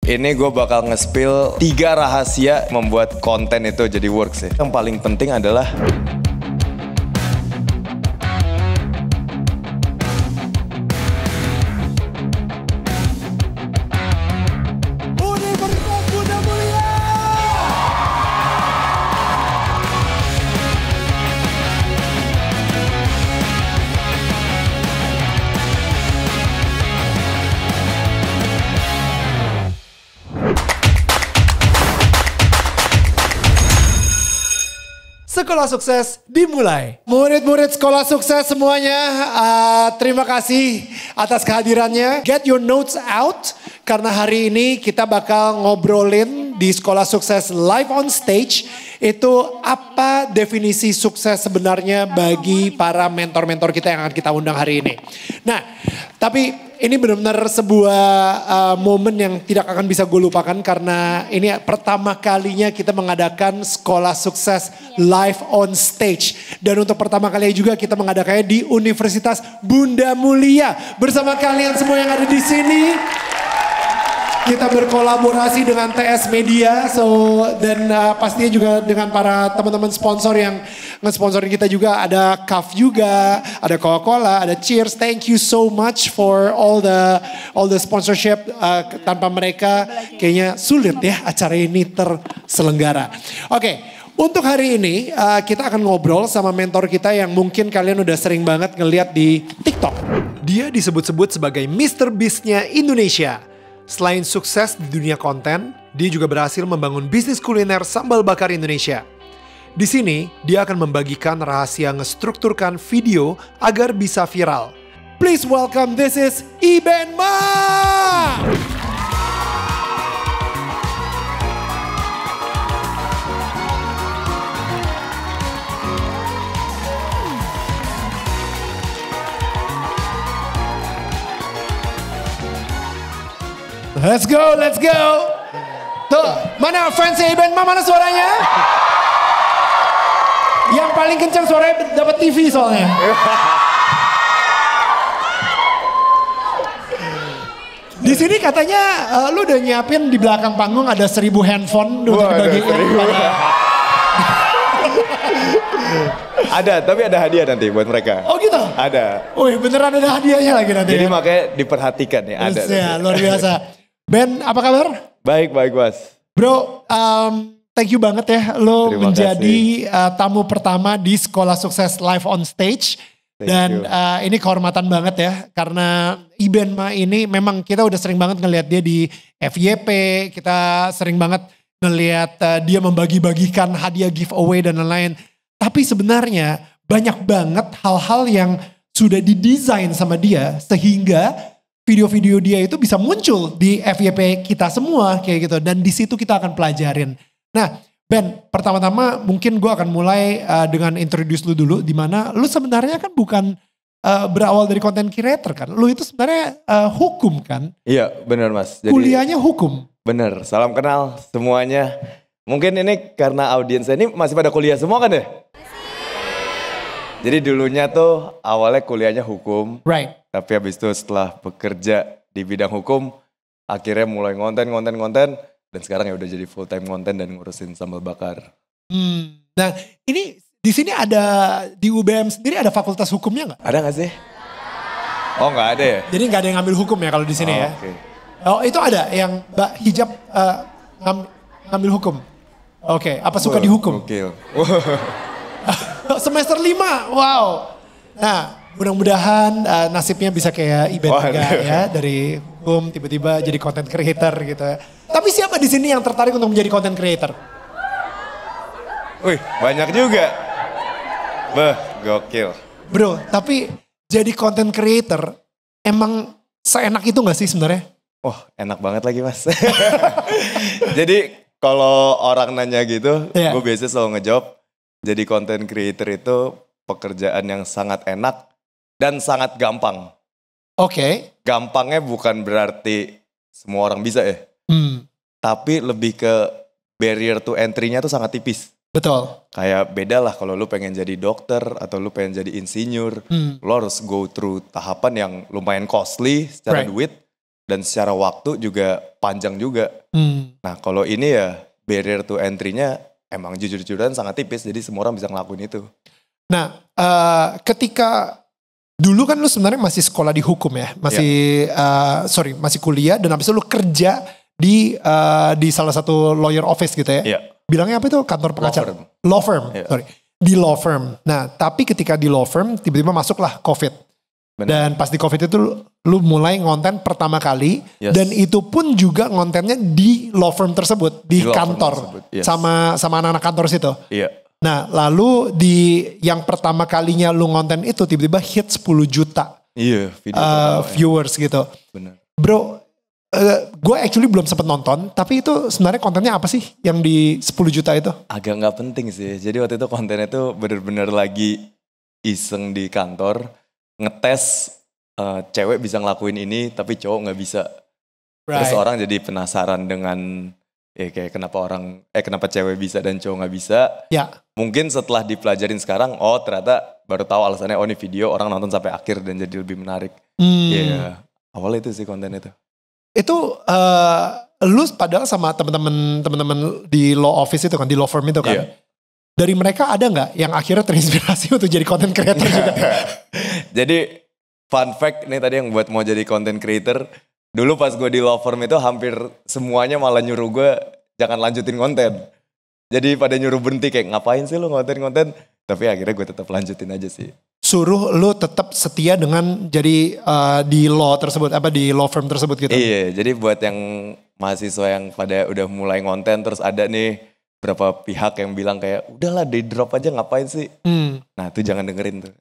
Ini gue bakal nge-spill 3 rahasia membuat konten itu jadi works ya. Yang paling penting adalah Universitas Bunda Mulia. Sekolah sukses dimulai. Murid-murid sekolah sukses semuanya, terima kasih atas kehadirannya. Get your notes out, karena hari ini kita bakal ngobrolin di sekolah sukses live on stage. Itu apa definisi sukses sebenarnya bagi para mentor-mentor kita yang akan kita undang hari ini. Nah, tapi ini benar-benar sebuah momen yang tidak akan bisa gue lupakan karena ini pertama kalinya kita mengadakan sekolah sukses live on stage. Dan untuk pertama kali juga kita mengadakannya di Universitas Bunda Mulia. Bersama kalian semua yang ada di sini. Kita berkolaborasi dengan TS Media, dan pastinya juga dengan para teman-teman sponsor yang nge-sponsorin kita juga. Ada CAF juga, ada Coca-Cola, ada Cheers. Thank you so much for all the sponsorship. Tanpa mereka kayaknya sulit ya acara ini terselenggara. Oke, untuk hari ini kita akan ngobrol sama mentor kita yang mungkin kalian udah sering banget ngeliat di TikTok. Dia disebut-sebut sebagai Mr. Beast-nya Indonesia. Selain sukses di dunia konten, dia juga berhasil membangun bisnis kuliner sambal bakar Indonesia. Di sini, dia akan membagikan rahasia ngestrukturkan video agar bisa viral. Please welcome, this is Iben Ma! Let's go, let's go. Tuh, mana fansnya Iben Ma, mana suaranya? Yang paling kencang suaranya dapat TV soalnya. Di sini katanya lu udah nyiapin di belakang panggung ada 1000 handphone untuk dibagiin pada. ada, tapi ada hadiah nanti buat mereka. Oh gitu? Ada. Wih, beneran ada hadiahnya lagi nanti. Jadi ya? makanya diperhatikan ya, ada. Ya, luar biasa. Ben, apa kabar? Baik, Mas. Bro, thank you banget ya lo Terima menjadi tamu pertama di Sekolah Sukses Live on Stage. Dan ini kehormatan banget ya, karena Iben Ma ini memang kita udah sering banget ngelihat dia di FYP, kita sering banget ngelihat dia membagi-bagikan hadiah giveaway dan lain-lain. Tapi sebenarnya banyak banget hal-hal yang sudah didesain sama dia sehingga video-video dia itu bisa muncul di FYP kita semua kayak gitu. Dan di situ kita akan pelajarin. Nah Ben, pertama-tama mungkin gue akan mulai dengan introduce lu dulu. Dimana lu sebenarnya kan bukan berawal dari content creator kan. Lu itu sebenarnya hukum kan. Iya benar Mas. Jadi, kuliahnya hukum. Bener, salam kenal semuanya. Mungkin ini karena audiensnya ini masih pada kuliah semua kan ya? Jadi dulunya tuh awalnya kuliahnya hukum. Right. Tapi habis itu setelah bekerja di bidang hukum, akhirnya mulai konten. Dan sekarang ya udah jadi full time konten dan ngurusin sambal bakar. Nah ini di sini ada, di UBM sendiri ada fakultas hukumnya nggak? Ada nggak sih? Oh nggak ada ya? Jadi nggak ada yang ngambil hukum ya kalau di sini ya? Okay. Oh itu ada yang Mbak Hijab ngambil hukum? Oke, apa suka dihukum? Gokil. Semester 5, wow. Nah mudah-mudahan nasibnya bisa kayak Iben juga ya. Dari hukum tiba-tiba jadi content creator gitu ya. Tapi siapa di sini yang tertarik untuk menjadi content creator? Wih banyak juga. Gokil. Bro, tapi jadi content creator emang seenak itu gak sih sebenarnya? Wah enak banget lagi Mas. Jadi kalau orang nanya gitu, gue biasanya selalu ngejawab. Jadi content creator itu pekerjaan yang sangat enak dan sangat gampang. Oke. Gampangnya bukan berarti semua orang bisa ya. Tapi lebih ke barrier to entry-nya tuh sangat tipis. Betul. Kayak beda lah kalau lu pengen jadi dokter atau lu pengen jadi insinyur. Lu harus go through tahapan yang lumayan costly secara duit. dan secara waktu juga panjang juga. Nah kalau ini ya barrier to entry-nya emang jujur-jujuran sangat tipis, jadi semua orang bisa ngelakuin itu. Nah ketika dulu kan lu sebenarnya masih sekolah di hukum ya, masih kuliah dan habis itu lu kerja di salah satu lawyer office gitu ya. Iya. Bilangnya apa itu, kantor pengacara? Law firm. Yeah. Sorry. Di law firm. Nah tapi ketika di law firm tiba-tiba masuklah COVID. Bener. Dan pas di COVID itu lu mulai ngonten pertama kali. Yes. Dan itu pun juga ngontennya di law firm tersebut. Di kantor. Yes. Sama anak-anak kantor situ. Iya. Nah lalu di yang pertama kalinya lu ngonten itu tiba-tiba hit 10 juta. Iya, video viewers gitu. Bener. Bro, gue actually belum sempet nonton, tapi itu sebenarnya kontennya apa sih yang di 10 juta itu? Agak nggak penting sih. Jadi waktu itu kontennya tuh bener-bener lagi iseng di kantor, ngetes cewek bisa ngelakuin ini tapi cowok nggak bisa. Terus orang jadi penasaran dengan kayak kenapa cewek bisa dan cowok nggak bisa. Ya. Mungkin setelah dipelajarin sekarang, oh ternyata baru tahu alasannya, oh ini video orang nonton sampai akhir dan jadi lebih menarik. Iya, awal itu sih konten itu. Itu lu padahal sama teman-teman di law office itu kan, di law firm itu kan. Iya. Dari mereka ada nggak yang akhirnya terinspirasi untuk jadi content creator juga? Jadi fun fact nih tadi yang buat mau jadi content creator. Dulu pas gue di law firm itu hampir semuanya malah nyuruh gue jangan lanjutin konten. Jadi pada nyuruh berhenti kayak ngapain sih lu konten-konten. Tapi akhirnya gue tetap lanjutin aja sih. Suruh lu tetap setia dengan jadi di law tersebut, di law firm tersebut gitu. Iya, jadi buat yang mahasiswa yang pada udah mulai konten terus ada nih berapa pihak yang bilang kayak udahlah di drop aja ngapain sih. Nah itu jangan dengerin tuh.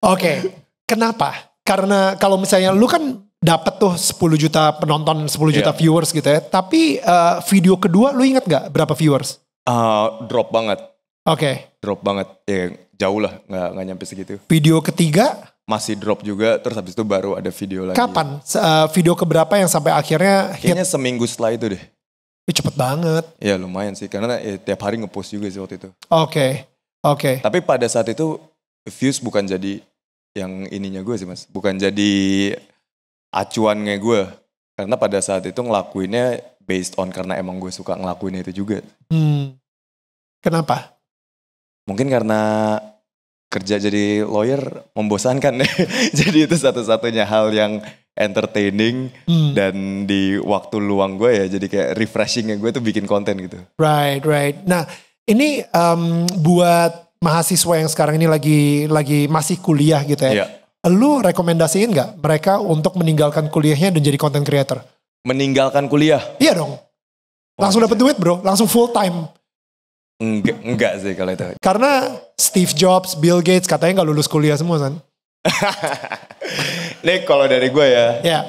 Oke, kenapa? Karena kalau misalnya lu kan dapat tuh 10 juta penonton, 10 juta viewers gitu ya. Tapi video kedua lu inget gak berapa viewers? Drop banget. Oke. Drop banget, ya jauh lah, nggak nyampe segitu. Video ketiga? Masih drop juga, terus habis itu baru ada video lagi. Kapan? Video keberapa yang sampai akhirnya hit? Kayaknya seminggu setelah itu deh. Cepet banget. Ya lumayan sih, karena tiap hari ngepost juga sih waktu itu. Oke. Tapi pada saat itu views bukan jadi yang ininya gue sih mas. Bukan jadi acuannya gue. Karena pada saat itu ngelakuinnya based on karena emang gue suka ngelakuin itu juga. Kenapa? Mungkin karena kerja jadi lawyer membosankan ya. Jadi itu satu-satunya hal yang entertaining dan di waktu luang gue ya jadi kayak refreshingnya gue tuh bikin konten gitu. Right. Nah ini buat mahasiswa yang sekarang ini lagi masih kuliah gitu ya. Lu rekomendasiin gak mereka untuk meninggalkan kuliahnya dan jadi content creator? Meninggalkan kuliah? Iya dong. Langsung dapet duit bro, langsung full time. Enggak sih kalau itu. Karena Steve Jobs, Bill Gates katanya gak lulus kuliah semua kan. Nih kalau dari gue ya. Ya.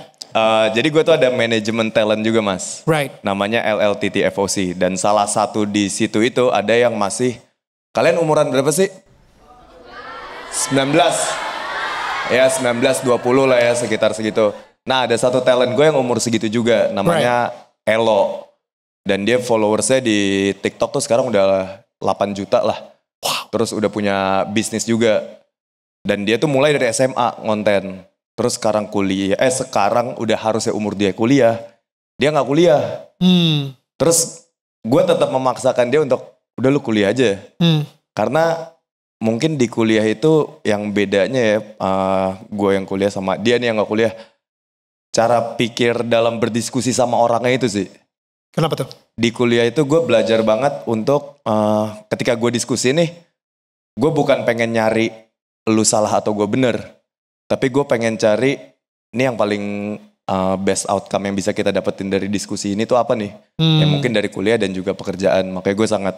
Jadi gue tuh ada manajemen talent juga mas. Right. Namanya LLTTFOC. Dan salah satu di situ itu ada yang masih. Kalian umuran berapa sih? 19. Ya 19-20 lah ya sekitar segitu. Nah ada satu talent gue yang umur segitu juga. Namanya Elo. Dan dia followersnya di TikTok tuh sekarang udah 8 juta lah. Wow. Terus udah punya bisnis juga. Dan dia tuh mulai dari SMA ngonten. Terus sekarang sekarang udah harusnya umur dia kuliah. Dia gak kuliah. Terus gue tetap memaksakan dia untuk udah lu kuliah aja. Karena mungkin di kuliah itu yang bedanya ya. Gue yang kuliah sama dia nih yang gak kuliah. Cara pikir dalam berdiskusi sama orangnya itu sih. Kenapa tuh? Di kuliah itu gue belajar banget untuk ketika gue diskusi nih, gue bukan pengen nyari lu salah atau gue bener, tapi gue pengen cari ini yang paling best outcome yang bisa kita dapetin dari diskusi ini tuh apa nih? Yang mungkin dari kuliah dan juga pekerjaan. Makanya gue sangat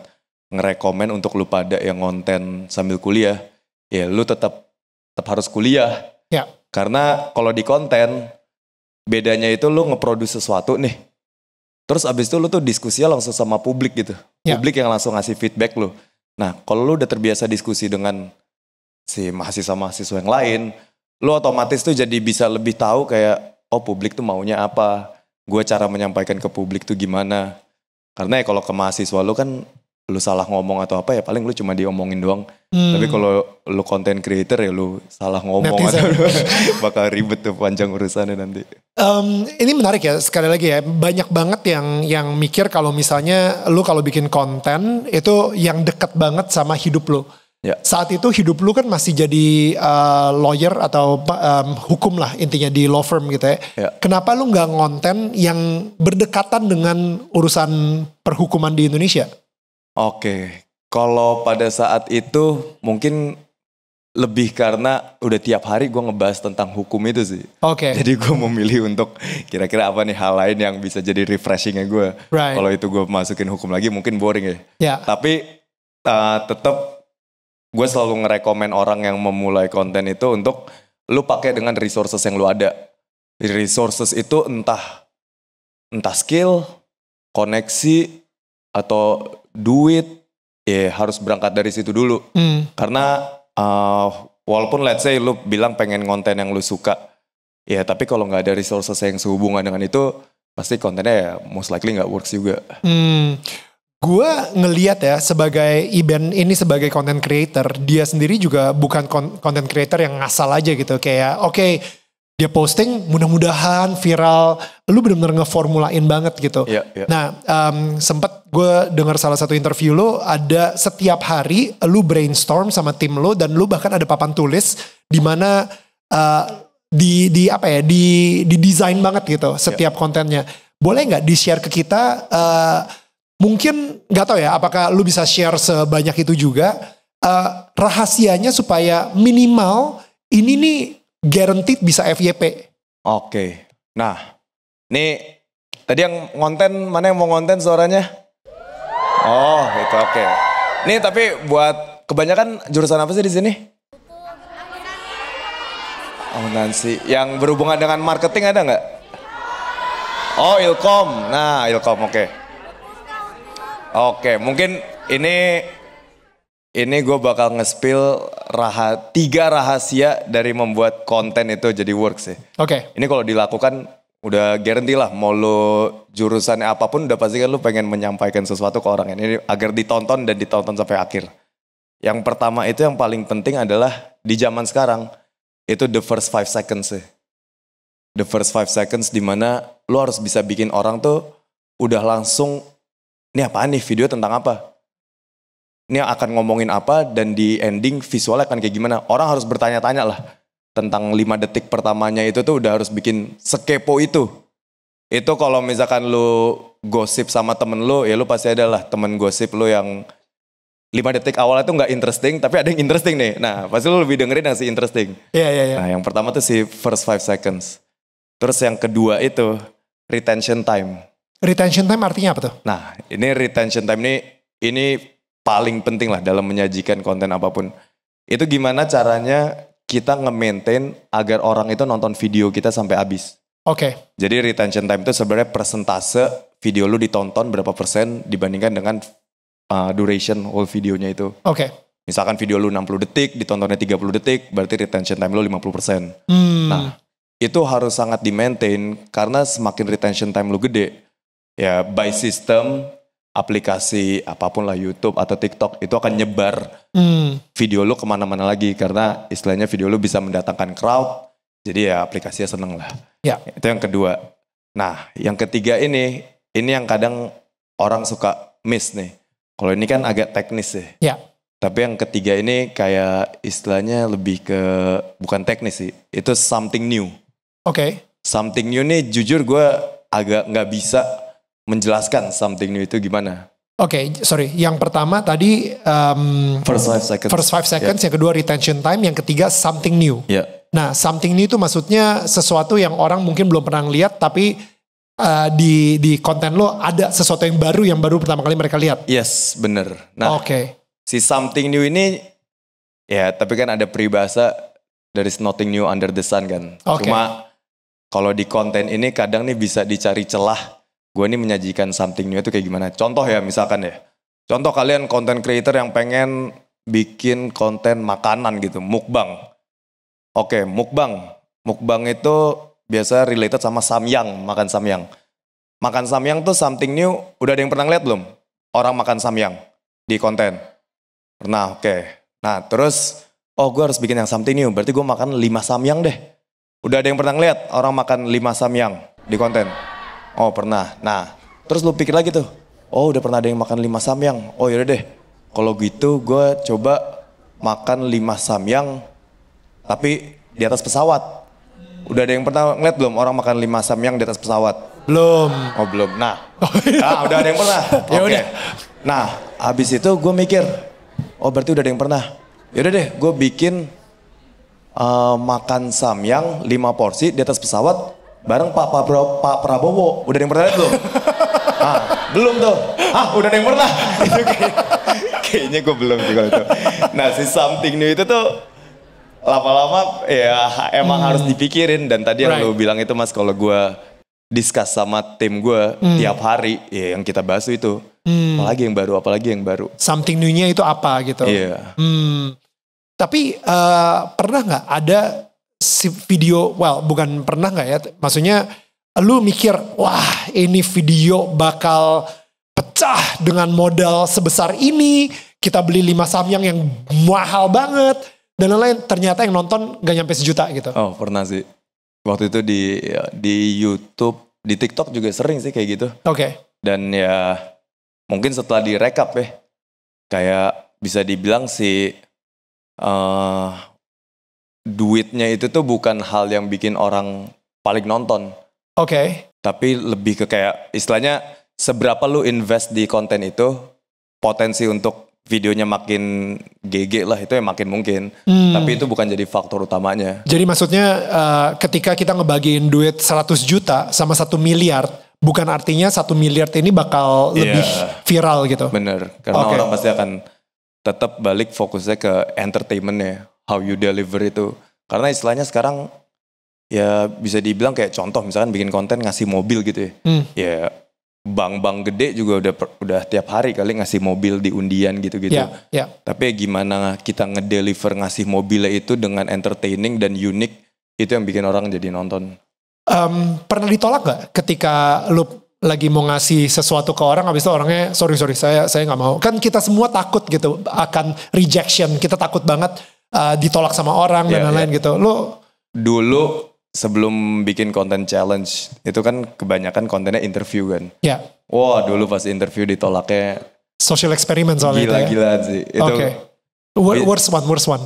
ngerekomen untuk lu pada yang ngonten sambil kuliah, ya lu tetap harus kuliah. Ya. Karena kalau di konten bedanya itu lu ngeproduce sesuatu nih. Terus abis itu lu tuh diskusinya langsung sama publik gitu. Ya. Publik yang langsung ngasih feedback lu. Nah kalau lu udah terbiasa diskusi dengan si mahasiswa-mahasiswa yang lain, lu otomatis tuh jadi bisa lebih tahu kayak, oh publik tuh maunya apa. Gue cara menyampaikan ke publik tuh gimana. Karena ya kalau ke mahasiswa lu kan, lu salah ngomong atau apa ya paling lu cuma diomongin doang. Tapi kalau lu content creator ya lu salah ngomong atau bakal ribet tuh panjang urusannya nanti. Ini menarik ya, sekali lagi ya, banyak banget yang mikir kalau misalnya lu kalau bikin konten itu yang deket banget sama hidup lu. Ya. Saat itu hidup lu kan masih jadi lawyer atau hukum lah intinya di law firm gitu ya. Ya. Kenapa lu nggak ngonten yang berdekatan dengan urusan perhukuman di Indonesia? Oke, kalau pada saat itu mungkin lebih karena udah tiap hari gue ngebahas tentang hukum itu sih. Oke. Jadi gue memilih untuk kira-kira apa nih hal lain yang bisa jadi refreshingnya gue. Right. Kalau itu gue masukin hukum lagi mungkin boring ya. Ya. Tapi tetap gue selalu ngerekomen orang yang memulai konten itu untuk lu pakai dengan resources yang lu ada. Resources itu entah skill, koneksi, atau duit, ya harus berangkat dari situ dulu. Karena walaupun let's say lu bilang pengen konten yang lu suka, ya tapi kalau nggak ada resources yang sehubungan dengan itu, pasti kontennya ya most likely nggak works juga. Gue ngelihat ya sebagai Iben ini sebagai content creator, dia sendiri juga bukan content creator yang ngasal aja gitu. Kayak oke, dia posting mudah-mudahan viral, lu bener-bener ngeformulain banget gitu. Yeah. Nah sempet gue dengar salah satu interview lu, ada setiap hari lu brainstorm sama tim lu dan lu bahkan ada papan tulis di mana di desain banget gitu setiap kontennya. Boleh nggak di-share ke kita? Mungkin nggak tahu ya, apakah lu bisa share sebanyak itu juga rahasianya supaya minimal ini nih guaranteed bisa FYP. Oke. Nah, nih tadi yang ngonten, mana yang mau ngonten suaranya? Oh, itu oke. Nih tapi buat kebanyakan jurusan apa sih di sini? Akuntansi. Yang berhubungan dengan marketing ada nggak? Oh, Ilkom. Nah, Ilkom oke. Oke, mungkin ini gue bakal nge-spill 3 rahasia dari membuat konten itu jadi works ya. Oke. Ini kalau dilakukan udah guarantee lah, mau lo jurusannya apapun udah pasti kan lo pengen menyampaikan sesuatu ke orang ini agar ditonton dan ditonton sampai akhir. Yang pertama itu yang paling penting adalah di zaman sekarang itu the first 5 seconds ya. The first 5 seconds dimana lo harus bisa bikin orang tuh udah langsung, ini apaan nih, video tentang apa? Ini akan ngomongin apa dan di ending visualnya akan kayak gimana. Orang harus bertanya-tanya lah. Tentang 5 detik pertamanya itu tuh udah harus bikin sekepo itu. Itu kalau misalkan lu gosip sama temen lu, ya lu pasti ada lah temen gosip lu yang 5 detik awalnya tuh gak interesting, tapi ada yang interesting nih. Nah pasti lu lebih dengerin yang si interesting. Iya. Nah yang pertama tuh si first 5 seconds. Terus yang kedua itu retention time. Retention time artinya apa tuh? Nah ini retention time ini paling penting lah dalam menyajikan konten apapun. Itu gimana caranya kita nge-maintain agar orang itu nonton video kita sampai habis. Oke. Jadi retention time itu sebenarnya persentase video lu ditonton berapa persen dibandingkan dengan duration whole videonya itu. Oke. Misalkan video lu 60 detik, ditontonnya 30 detik, berarti retention time lu 50%. Nah, itu harus sangat di-maintain karena semakin retention time lu gede, ya by system, aplikasi apapun lah YouTube atau TikTok itu akan nyebar video lu kemana-mana lagi karena istilahnya video lu bisa mendatangkan crowd, jadi ya aplikasinya seneng lah. Ya. Itu yang kedua. Nah yang ketiga ini yang kadang orang suka miss nih. Kalau ini kan agak teknis ya. Ya. Tapi yang ketiga ini kayak istilahnya lebih ke bukan teknis sih, itu something new. Oke. Something new nih jujur gue agak nggak bisa menjelaskan something new itu gimana. Oke, sorry. Yang pertama tadi first 5 seconds. First 5 seconds, yang kedua retention time, yang ketiga something new. Yeah. Nah, something new itu maksudnya sesuatu yang orang mungkin belum pernah lihat, tapi di konten lo ada sesuatu yang baru pertama kali mereka lihat. Yes, bener. Nah, si something new ini ya, tapi kan ada peribahasa there is nothing new under the sun kan. Cuma kalau di konten ini kadang nih bisa dicari celah. Gue nih menyajikan something new itu kayak gimana. Contoh ya misalkan ya. Contoh kalian content creator yang pengen bikin konten makanan gitu. Mukbang. Oke, mukbang. Mukbang itu biasa related sama samyang. Makan samyang. Makan samyang tuh something new. Udah ada yang pernah lihat belum? Orang makan samyang. di konten. Pernah, oke. Nah terus, gue harus bikin yang something new. Berarti gue makan 5 samyang deh. Udah ada yang pernah ngeliat orang makan 5 samyang di konten? Oh pernah. Nah terus lu pikir lagi tuh. Oh udah pernah ada yang makan 5 samyang. Oh yaudah deh. Kalau gitu gue coba makan 5 samyang tapi di atas pesawat. Udah ada yang pernah ngeliat belum orang makan 5 samyang di atas pesawat? Belum. Oh belum. Nah udah ada yang pernah. Ya Oke. udah. Nah abis itu gue mikir, oh berarti udah ada yang pernah. Yaudah deh gue bikin makan samyang 5 porsi di atas pesawat bareng Pak Prabowo. Udah ada yang pernah lihat belum? Belum tuh. Udah ada yang pernah. Itu kayaknya gue belum juga itu. Nah si something new itu tuh lama-lama ya emang harus dipikirin. Dan tadi yang lu bilang itu Mas, kalau gue discuss sama tim gue tiap hari, ya yang kita bahas itu. Apalagi yang baru. Something new-nya itu apa gitu. Iya. Tapi pernah nggak ada video, bukan pernah nggak ya, maksudnya lu mikir, wah ini video bakal pecah dengan modal sebesar ini, kita beli 5 samyang yang mahal banget, dan lain-lain, ternyata yang nonton gak nyampe 1 juta gitu. Oh pernah sih, waktu itu di YouTube, di TikTok juga sering sih kayak gitu. Oke. Dan ya mungkin setelah direkap ya, kayak bisa dibilang sih, duitnya itu tuh bukan hal yang bikin orang paling nonton. Oke. Tapi lebih ke kayak istilahnya seberapa lu invest di konten itu, potensi untuk videonya makin GG lah itu yang makin mungkin. Tapi itu bukan jadi faktor utamanya. Jadi maksudnya ketika kita ngebagiin duit 100 juta sama 1 miliar, bukan artinya 1 miliar ini bakal lebih viral gitu. Bener, karena orang pasti akan tetap balik fokusnya ke entertainmentnya, how you deliver itu. Karena istilahnya sekarang ya bisa dibilang kayak contoh misalkan bikin konten ngasih mobil gitu ya. Ya bank-bank gede juga udah tiap hari kali ngasih mobil di undian gitu-gitu. Tapi gimana kita ngedeliver ngasih mobilnya itu dengan entertaining dan unik, itu yang bikin orang jadi nonton. Pernah ditolak gak ketika lu lagi mau ngasih sesuatu ke orang, habis itu orangnya sorry saya nggak mau. Kan kita semua takut gitu akan rejection, kita takut banget ditolak sama orang dan lain-lain gitu. Lu dulu sebelum bikin konten challenge itu kan kebanyakan kontennya interview kan. Wah dulu pas interview ditolaknya social experiment soalnya. Gila-gilaan sih. Itu worst one.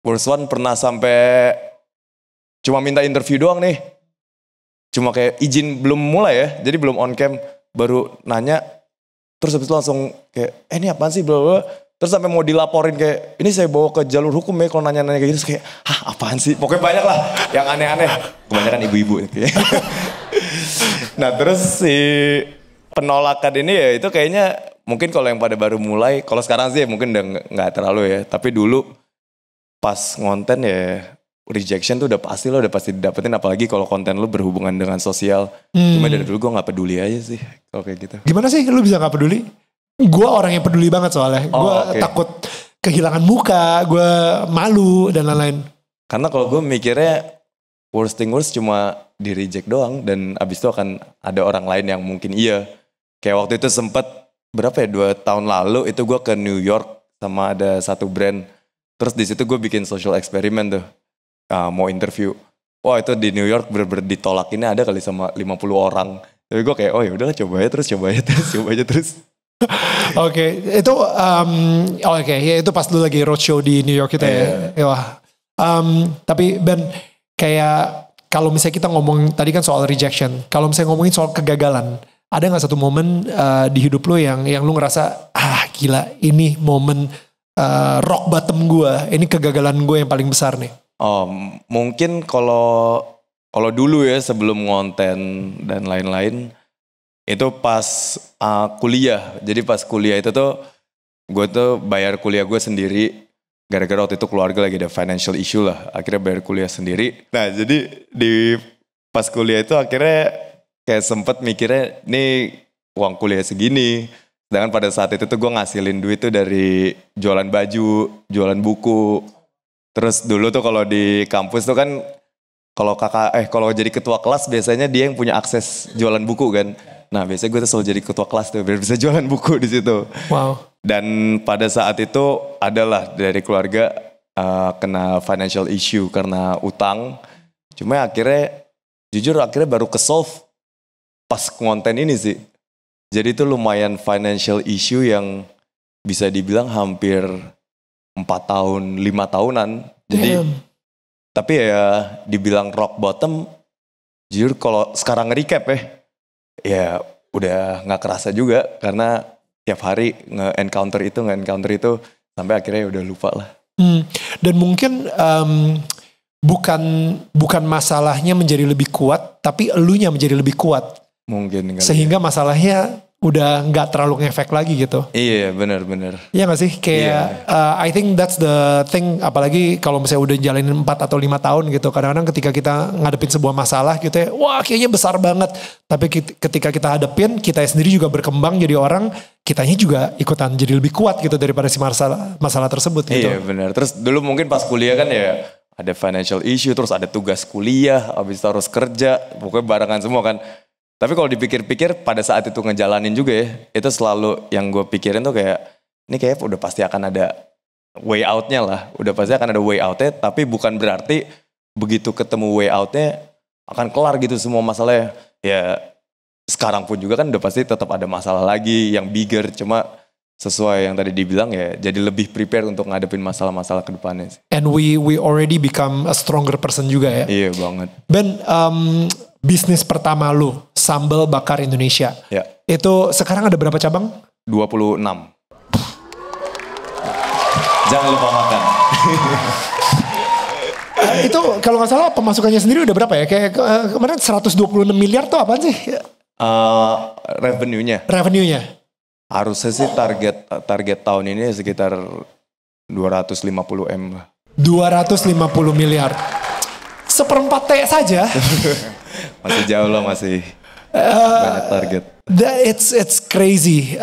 Worst one pernah sampai cuma minta interview doang nih. Cuma kayak izin belum mulai ya, jadi belum on cam, baru nanya, terus habis itu langsung kayak, ini apaan sih bla bla, terus sampai mau dilaporin kayak, ini saya bawa ke jalur hukum ya kalau nanya-nanya kayak gitu, terus kayak, apaan sih, pokoknya banyak lah yang aneh-aneh, kebanyakan ibu-ibu. Nah terus si penolakan ini ya itu kayaknya mungkin kalau yang pada baru mulai, kalau sekarang sih mungkin udah nggak terlalu ya, tapi dulu pas ngonten ya, rejection tuh udah pasti didapetin, apalagi kalau konten lu berhubungan dengan sosial. Cuma dari dulu gue gak peduli aja sih kalau kayak gitu. Gimana sih lu bisa gak peduli? Gue orang yang peduli banget soalnya. Gue takut kehilangan muka, gue malu dan lain-lain. Karena kalau gue mikirnya worst cuma di reject doang, dan abis itu akan ada orang lain yang mungkin iya. Kayak waktu itu sempet berapa ya, 2 tahun lalu itu gue ke New York sama ada satu brand. Terus di situ gue bikin social experiment tuh. Mau interview, wah itu di New York bener-bener ditolakinnya ada kali sama 50 orang. Tapi gue kayak, oh ya udahlah coba aja terus. Oke, itu ya itu pas lu lagi roadshow di New York itu ya. Tapi Ben, kayak kalau misalnya kita ngomong tadi kan soal rejection, kalau misalnya ngomongin soal kegagalan, ada nggak satu momen di hidup lu yang lu ngerasa gila ini momen rock bottom gue, ini kegagalan gue yang paling besar nih? Oh, mungkin kalau dulu ya sebelum ngonten dan lain-lain itu pas kuliah. Jadi pas kuliah itu tuh gue tuh bayar kuliah gue sendiri. Gara-gara waktu itu keluarga lagi ada financial issue lah. Akhirnya bayar kuliah sendiri. Nah jadi di pas kuliah itu akhirnya kayak sempet mikirnya nih uang kuliah segini. Sedangkan pada saat itu tuh gue ngasilin duit tuh dari jualan baju, jualan buku. Terus dulu tuh kalau di kampus tuh kan kalau jadi ketua kelas biasanya dia yang punya akses jualan buku kan. Nah biasanya gue tuh selalu jadi ketua kelas tuh biar bisa jualan buku di situ. Wow. Dan pada saat itu adalah dari keluarga kena financial issue karena utang. Cuma jujur akhirnya baru ke-solve pas konten ini sih. Jadi itu lumayan financial issue yang bisa dibilang hampir 4 tahun, 5 tahunan. Jadi, tapi ya dibilang rock bottom, jujur kalau sekarang nge-recap ya udah gak kerasa juga. Karena tiap hari nge-encounter itu, sampai akhirnya udah lupa lah. Dan mungkin bukan masalahnya menjadi lebih kuat, tapi elunya menjadi lebih kuat. Mungkin. Sehingga masalahnya udah nggak terlalu ngefek lagi gitu. Iya benar. Iya gak sih? Kayak I think that's the thing. Apalagi kalau misalnya udah jalanin 4 atau 5 tahun gitu. Kadang-kadang ketika kita ngadepin sebuah masalah gitu ya. Wah kayaknya besar banget. Tapi ketika kita hadepin, kita sendiri juga berkembang jadi orang. Kitanya juga ikutan jadi lebih kuat gitu daripada si masalah tersebut gitu. Iya benar. Terus dulu mungkin pas kuliah kan ya ada financial issue. Terus ada tugas kuliah. Habis itu harus kerja. Pokoknya barengan semua kan. Tapi kalau dipikir-pikir pada saat itu ngejalanin juga ya, itu selalu yang gue pikirin tuh kayak, ini kayak udah pasti akan ada way out-nya lah. Udah pasti akan ada way out-nya, tapi bukan berarti begitu ketemu way out-nya akan kelar gitu semua masalahnya. Ya sekarang pun juga kan udah pasti tetap ada masalah lagi yang bigger, cuma sesuai yang tadi dibilang ya jadi lebih prepare untuk ngadepin masalah-masalah ke depannya. And we already become a stronger person juga ya. Iya banget. Ben, bisnis pertama lu, Sambal Bakar Indonesia. Ya. Itu sekarang ada berapa cabang? 26. Jangan lupa makan. Itu kalau gak salah pemasukannya sendiri udah berapa ya? Kayak kemarin 126 miliar tuh apaan sih? Revenue-nya. Harusnya sih target tahun ini sekitar 250 M lah. 250 miliar. Seperempat T saja. Masih jauh loh, masih banyak target. It's crazy.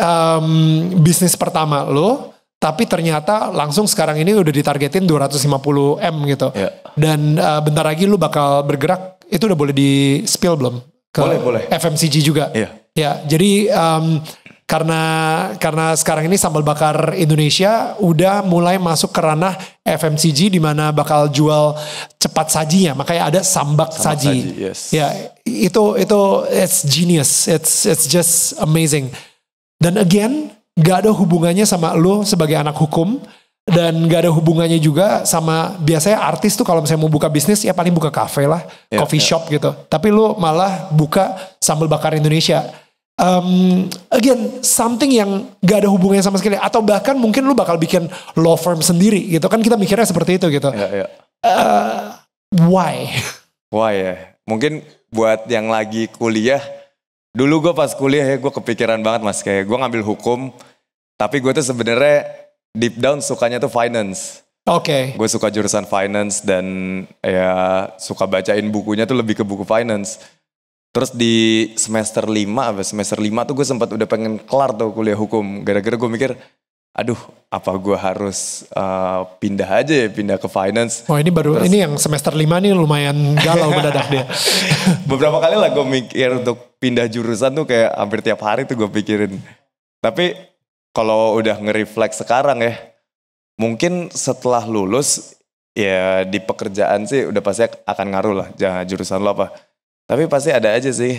Bisnis pertama lo, tapi ternyata langsung sekarang ini udah ditargetin 250 M gitu. Yeah. Dan bentar lagi lu bakal bergerak, itu udah boleh di spill belum? Boleh. FMCG juga. Iya. Ya, jadi karena sekarang ini Sambal Bakar Indonesia udah mulai masuk ke ranah FMCG di mana bakal jual cepat sajinya, makanya ada sambak saji. Yes. Ya, itu it's genius. It's just amazing. Dan again, gak ada hubungannya sama lo sebagai anak hukum dan gak ada hubungannya juga sama biasanya artis tuh kalau misalnya mau buka bisnis ya paling buka kafe lah, coffee shop gitu. Tapi lo malah buka Sambal Bakar Indonesia. Again, something yang gak ada hubungannya sama sekali. Atau bahkan mungkin lu bakal bikin law firm sendiri gitu kan, kita mikirnya seperti itu gitu. Why? Why ya? Mungkin buat yang lagi kuliah. Dulu gue pas kuliah ya gue kepikiran banget mas. Kayak gue ngambil hukum. Tapi gue tuh sebenarnya deep down sukanya tuh finance. Oke. Gue suka jurusan finance dan ya suka bacain bukunya tuh lebih ke buku finance. Terus di semester 5 tuh gue sempat udah pengen kelar tuh kuliah hukum. Gara-gara gue mikir, aduh apa gue harus pindah ke finance. Oh ini baru, terus, ini yang semester 5 nih lumayan galau mendadak dia. Beberapa kali lah gue mikir untuk pindah jurusan tuh kayak hampir tiap hari tuh gue pikirin. Tapi kalau udah nge-reflect sekarang ya, mungkin setelah lulus ya di pekerjaan sih udah pasti akan ngaruh lah jurusan lo apa. Tapi pasti ada aja sih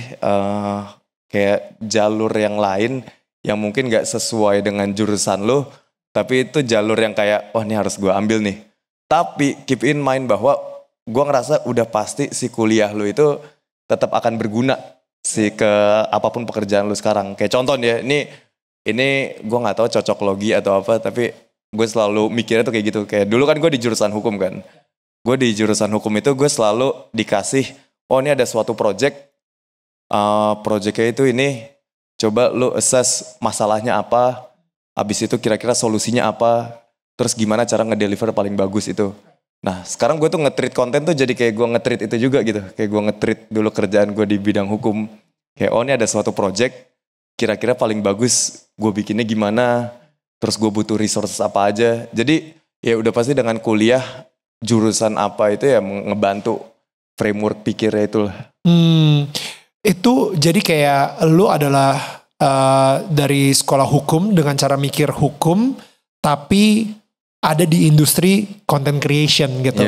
kayak jalur yang lain yang mungkin gak sesuai dengan jurusan lo. Tapi itu jalur yang kayak, wah ini harus gue ambil nih. Tapi keep in mind bahwa gue ngerasa udah pasti si kuliah lo itu tetap akan berguna sih ke apapun pekerjaan lo sekarang. Kayak contoh ya, ini gue gak tahu cocok logi atau apa, tapi gue selalu mikirnya tuh kayak gitu. Kayak dulu kan gue di jurusan hukum kan. Gue di jurusan hukum itu gue selalu dikasih, oh ini ada suatu project, projectnya itu ini, coba lu assess masalahnya apa, abis itu kira-kira solusinya apa, terus gimana cara ngedeliver paling bagus itu. Nah sekarang gue tuh nge-treat konten tuh jadi kayak gue nge-treat itu juga gitu, kayak gue nge-treat dulu kerjaan gue di bidang hukum, kayak oh ini ada suatu project, kira-kira paling bagus gue bikinnya gimana, terus gue butuh resources apa aja. Jadi ya udah pasti dengan kuliah jurusan apa itu ya ngebantu framework pikirnya itu lah. Itu jadi kayak lu adalah dari sekolah hukum dengan cara mikir hukum, tapi ada di industri content creation gitu.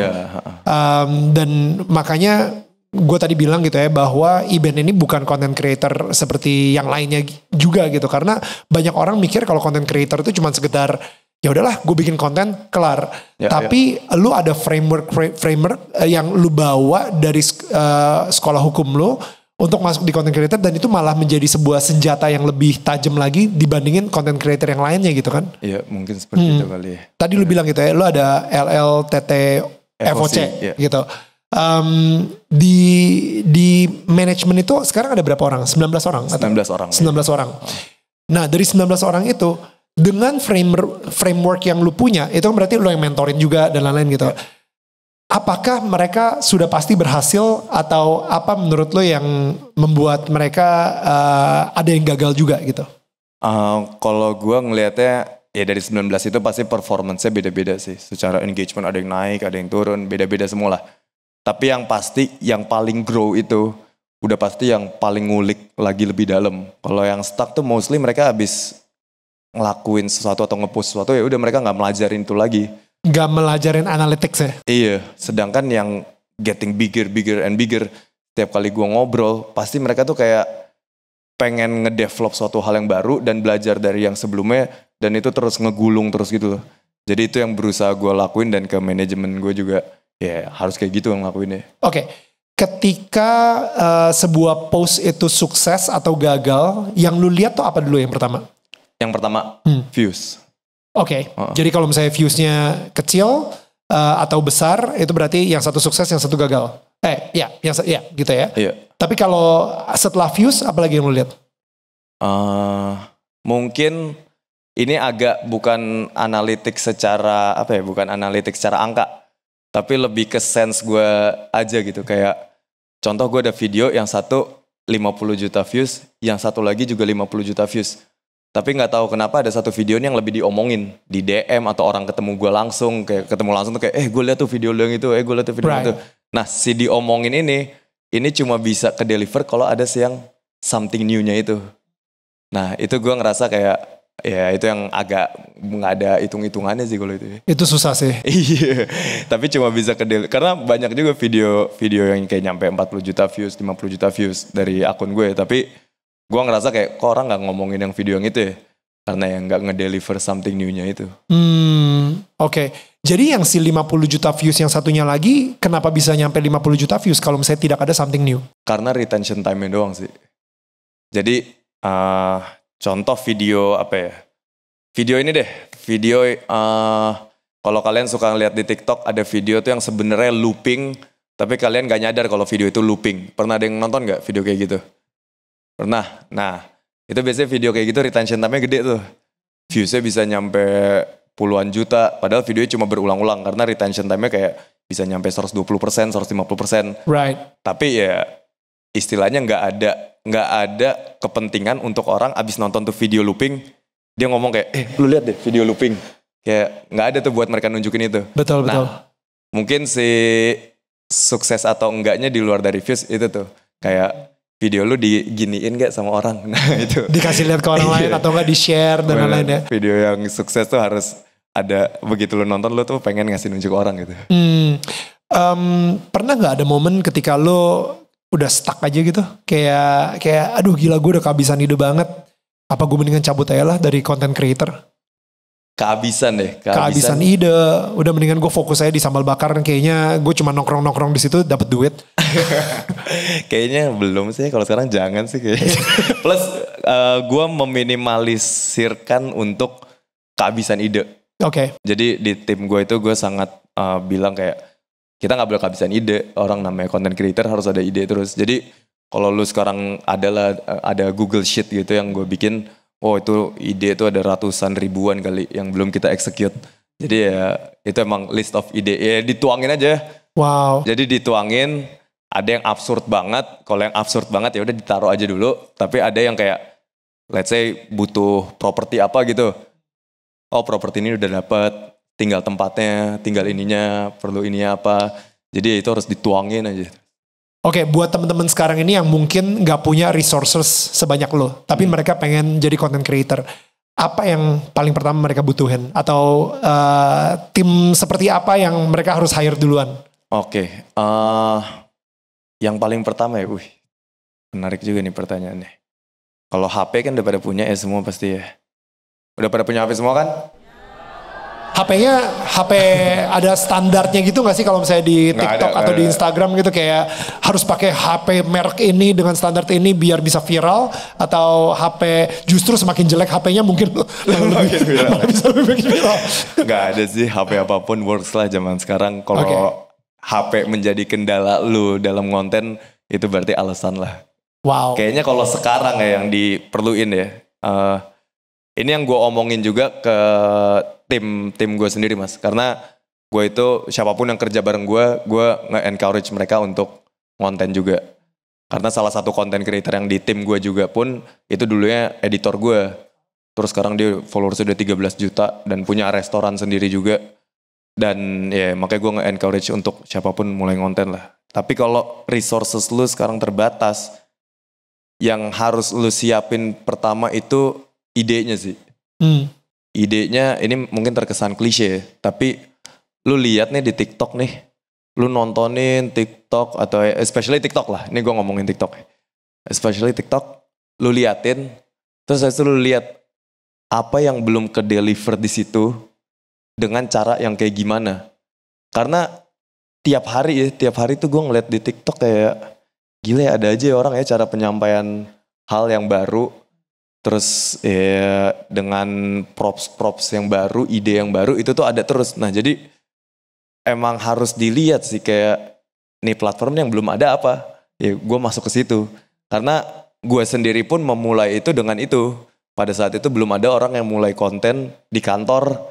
Dan makanya gue tadi bilang gitu ya, bahwa Iben ini bukan content creator seperti yang lainnya juga gitu. Karena banyak orang mikir kalau content creator itu cuma sekedar ya udahlah gue bikin konten kelar. Tapi lu ada framework yang lu bawa dari sekolah hukum lu untuk masuk di content creator, dan itu malah menjadi sebuah senjata yang lebih tajam lagi dibandingin content creator yang lainnya gitu kan. Iya mungkin seperti itu kali ya. Tadi lu bilang gitu ya, lu ada LLTT FOC gitu. Di manajemen itu sekarang ada berapa orang? 19 orang? 19 orang. 19 orang. Nah dari 19 orang itu, dengan framework yang lu punya, itu kan berarti lu yang mentorin juga dan lain-lain gitu. Apakah mereka sudah pasti berhasil, atau apa menurut lu yang membuat mereka ada yang gagal juga gitu? Kalau gue ngelihatnya ya dari 19 itu pasti performance-nya beda-beda sih. Secara engagement ada yang naik, ada yang turun, beda-beda semua lah. Tapi yang pasti yang paling grow itu udah pasti yang paling ngulik lagi lebih dalam. Kalau yang stuck tuh mostly mereka habis ngelakuin sesuatu atau nge-post sesuatu, ya udah mereka nggak melajarin itu lagi. Nggak melajarin analytics ya? Iya, sedangkan yang getting bigger and bigger, setiap kali gue ngobrol, pasti mereka tuh kayak pengen ngedevelop suatu hal yang baru dan belajar dari yang sebelumnya, dan itu terus ngegulung terus gitu loh. Jadi itu yang berusaha gue lakuin, dan ke manajemen gue juga, ya harus kayak gitu ngelakuinnya. Oke. Ketika sebuah post itu sukses atau gagal, yang lu lihat tuh apa dulu yang pertama? Yang pertama, views. Oke. Jadi kalau misalnya viewsnya kecil atau besar, itu berarti yang satu sukses, yang satu gagal. Gitu ya. Iya. Tapi kalau setelah views, apa lagi yang lu lihat? Mungkin ini agak bukan analitik secara bukan analitik secara angka, tapi lebih ke sense gue aja gitu. Kayak contoh, gue ada video yang satu 50 juta views, yang satu lagi juga 50 juta views. Tapi nggak tahu kenapa ada satu video yang lebih diomongin di DM, atau orang ketemu gue langsung, kayak ketemu langsung tuh kayak gue lihat tuh video lo yang itu, gue lihat tuh video itu. Nah si diomongin ini cuma bisa ke deliver kalau ada yang something new-nya itu. Nah itu gue ngerasa kayak ya itu yang agak nggak ada hitung-hitungannya sih kalau itu. Itu susah sih. Iya, tapi cuma bisa ke deliver karena banyak juga video yang kayak nyampe 40 juta views, 50 juta views dari akun gue, tapi gue ngerasa kayak kok orang gak ngomongin yang video yang itu ya, karena yang gak ngedeliver something new-nya itu. Oke. Jadi yang si 50 juta views yang satunya lagi, kenapa bisa nyampe 50 juta views kalau misalnya tidak ada something new? Karena retention time-nya doang sih. Jadi contoh video video ini deh. Video kalau kalian suka ngeliat di TikTok, ada video tuh yang sebenarnya looping, tapi kalian gak nyadar kalau video itu looping. Pernah ada yang nonton gak video kayak gitu? Pernah. Nah, itu biasanya video kayak gitu retention time-nya gede tuh. Views-nya bisa nyampe puluhan juta, padahal videonya cuma berulang-ulang karena retention time-nya kayak bisa nyampe 120%, 150%. Right. Tapi ya istilahnya nggak ada kepentingan untuk orang abis nonton tuh video looping, dia ngomong kayak, lu lihat deh video looping. Kayak nggak ada tuh buat mereka nunjukin itu. Betul. Mungkin si sukses atau enggaknya di luar dari views itu tuh. Kayak video lu diginiin gak sama orang? Nah itu. Dikasih lihat ke orang lain atau gak di-share dan lain-lain ya. Video yang sukses tuh harus ada, begitu lu nonton lu tuh pengen ngasih nunjuk orang gitu. Pernah gak ada momen ketika lu udah stuck aja gitu? Kayak aduh gila gue udah kehabisan ide banget. Apa gue mendingan cabut aja lah dari content creator? Kehabisan deh. Kehabisan ide. Udah mendingan gue fokus aja di sambal bakar. Kayaknya gue cuma nongkrong-nongkrong di situ dapat duit. Kayaknya belum sih. Kalau sekarang jangan sih kayaknya. Plus gue meminimalisirkan untuk kehabisan ide. Oke. Jadi di tim gue itu gue sangat bilang kayak kita nggak boleh kehabisan ide. Orang namanya content creator harus ada ide terus. Jadi kalau lu sekarang ada Google Sheet gitu yang gue bikin. Oh itu ide itu ada ratusan ribuan kali yang belum kita execute. Jadi ya itu emang list of ide. Ya dituangin aja. Wow. Jadi dituangin, ada yang absurd banget. Kalau yang absurd banget ya udah ditaruh aja dulu. Tapi ada yang kayak let's say butuh properti apa gitu. Oh properti ini udah dapet, tinggal tempatnya, tinggal ininya, perlu ininya apa. Jadi itu harus dituangin aja. Oke, buat teman-teman sekarang ini yang mungkin nggak punya resources sebanyak lo, tapi mereka pengen jadi content creator. Apa yang paling pertama mereka butuhin? Atau tim seperti apa yang mereka harus hire duluan? Oke, yang paling pertama ya, menarik juga nih pertanyaannya. Kalau HP kan udah pada punya ya semua pasti ya. Udah pada punya HP semua kan? HP-nya HP ada standarnya gitu gak sih kalau misalnya di TikTok atau di Instagram gitu kayak harus pakai HP merek ini dengan standar ini biar bisa viral, atau HP justru semakin jelek HP-nya mungkin bisa lebih viral. Gak ada sih, HP apapun works lah zaman sekarang. Kalau HP menjadi kendala lu dalam konten itu berarti alasan lah. Wow. Kayaknya kalau sekarang ya yang diperluin ya. Ini yang gue omongin juga ke tim gue sendiri mas. Karena gue itu siapapun yang kerja bareng gue nge-encourage mereka untuk konten juga. Karena salah satu content creator yang di tim gue juga pun itu dulunya editor gue. Terus sekarang dia followersnya udah 13 juta dan punya restoran sendiri juga. Dan ya makanya gue nge-encourage untuk siapapun mulai konten lah. Tapi kalau resources lu sekarang terbatas, yang harus lu siapin pertama itu idenya sih. Idenya ini mungkin terkesan klise ya, tapi lu lihat nih di TikTok nih, lu nontonin TikTok atau especially TikTok lah, ini gue ngomongin TikTok. Especially TikTok, lu liatin, terus habis itu lu lihat apa yang belum ke deliver di situ dengan cara yang kayak gimana. Karena tiap hari tuh gue ngeliat di TikTok kayak gila ada aja orang ya cara penyampaian hal yang baru. Terus ya dengan props yang baru, ide yang baru itu tuh ada terus. Nah jadi emang harus dilihat sih kayak nih platform yang belum ada apa. Ya gue masuk ke situ. Karena gue sendiri pun memulai itu dengan itu. Pada saat itu belum ada orang yang mulai konten di kantor.